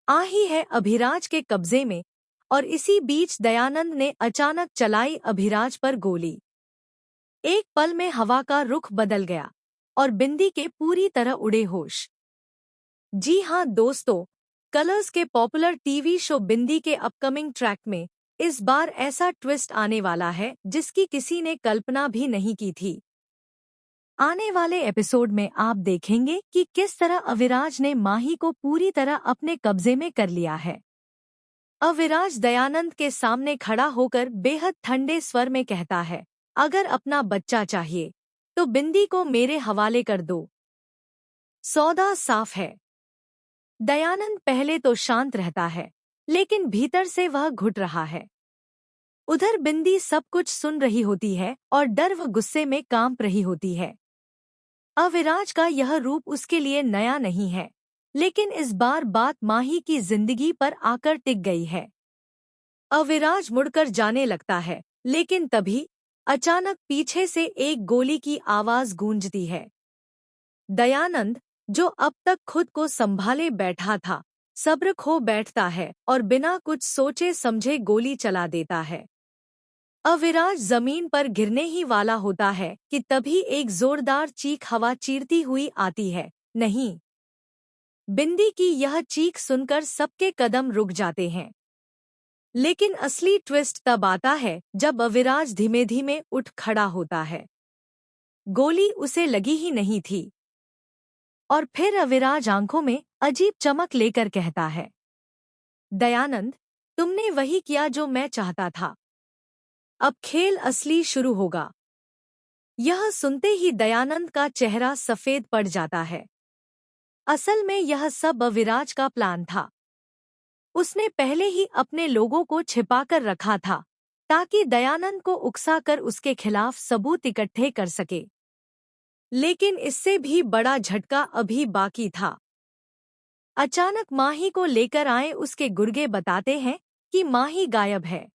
आ ही है अभिराज के कब्जे में, और इसी बीच दयानंद ने अचानक चलाई अभिराज पर गोली। एक पल में हवा का रुख बदल गया और बिंदी के पूरी तरह उड़े होश। जी हाँ दोस्तों, कलर्स के पॉपुलर टीवी शो बिंदी के अपकमिंग ट्रैक में इस बार ऐसा ट्विस्ट आने वाला है जिसकी किसी ने कल्पना भी नहीं की थी। आने वाले एपिसोड में आप देखेंगे कि किस तरह अविराज ने माही को पूरी तरह अपने कब्जे में कर लिया है। अविराज दयानंद के सामने खड़ा होकर बेहद ठंडे स्वर में कहता है, अगर अपना बच्चा चाहिए तो बिंदी को मेरे हवाले कर दो। सौदा साफ है। दयानंद पहले तो शांत रहता है, लेकिन भीतर से वह घुट रहा है। उधर बिंदी सब कुछ सुन रही होती है और डर व गुस्से में कांप रही होती है। अविराज का यह रूप उसके लिए नया नहीं है, लेकिन इस बार बात माही की जिंदगी पर आकर टिक गई है। अविराज मुड़कर जाने लगता है, लेकिन तभी अचानक पीछे से एक गोली की आवाज गूंजती है। दयानंद, जो अब तक खुद को संभाले बैठा था, सब्र खो बैठता है और बिना कुछ सोचे समझे गोली चला देता है। अविराज जमीन पर गिरने ही वाला होता है कि तभी एक जोरदार चीख हवा चीरती हुई आती है। नहीं! बिंदी की यह चीख सुनकर सबके कदम रुक जाते हैं। लेकिन असली ट्विस्ट तब आता है जब अविराज धीमे धीमे उठ खड़ा होता है। गोली उसे लगी ही नहीं थी। और फिर अविराज आंखों में अजीब चमक लेकर कहता है, दयानंद, तुमने वही किया जो मैं चाहता था। अब खेल असली शुरू होगा। यह सुनते ही दयानंद का चेहरा सफेद पड़ जाता है। असल में यह सब अविराज का प्लान था। उसने पहले ही अपने लोगों को छिपाकर रखा था, ताकि दयानंद को उकसाकर उसके खिलाफ सबूत इकट्ठे कर सके। लेकिन इससे भी बड़ा झटका अभी बाकी था। अचानक माही को लेकर आए उसके गुर्गे बताते हैं कि माही गायब है।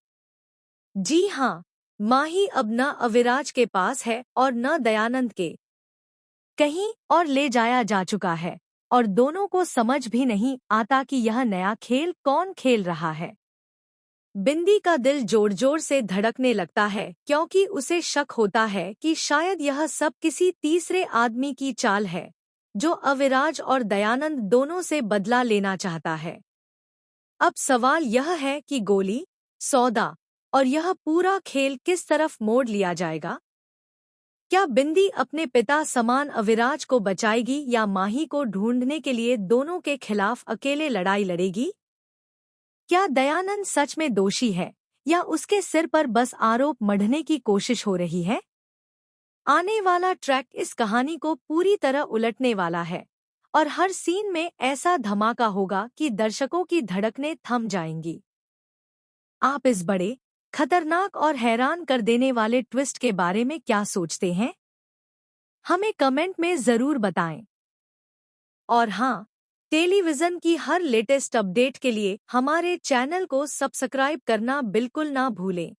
जी हाँ, माही अब न अविराज के पास है और न दयानंद के। कहीं और ले जाया जा चुका है और दोनों को समझ भी नहीं आता कि यह नया खेल कौन खेल रहा है। बिंदी का दिल जोर जोर से धड़कने लगता है, क्योंकि उसे शक होता है कि शायद यह सब किसी तीसरे आदमी की चाल है, जो अविराज और दयानंद दोनों से बदला लेना चाहता है। अब सवाल यह है कि गोली, सौदा और यह पूरा खेल किस तरफ मोड़ लिया जाएगा। क्या बिंदी अपने पिता समान अविराज को बचाएगी या माही को ढूंढने के लिए दोनों के खिलाफ अकेले लड़ाई लड़ेगी? क्या दयानंद सच में दोषी है या उसके सिर पर बस आरोप मढ़ने की कोशिश हो रही है? आने वाला ट्रैक इस कहानी को पूरी तरह उलटने वाला है और हर सीन में ऐसा धमाका होगा कि दर्शकों की धड़कनें थम जाएंगी। आप इस बड़े, खतरनाक और हैरान कर देने वाले ट्विस्ट के बारे में क्या सोचते हैं? हमें कमेंट में जरूर बताएं। और हाँ, टेलीविजन की हर लेटेस्ट अपडेट के लिए हमारे चैनल को सब्सक्राइब करना बिल्कुल ना भूलें।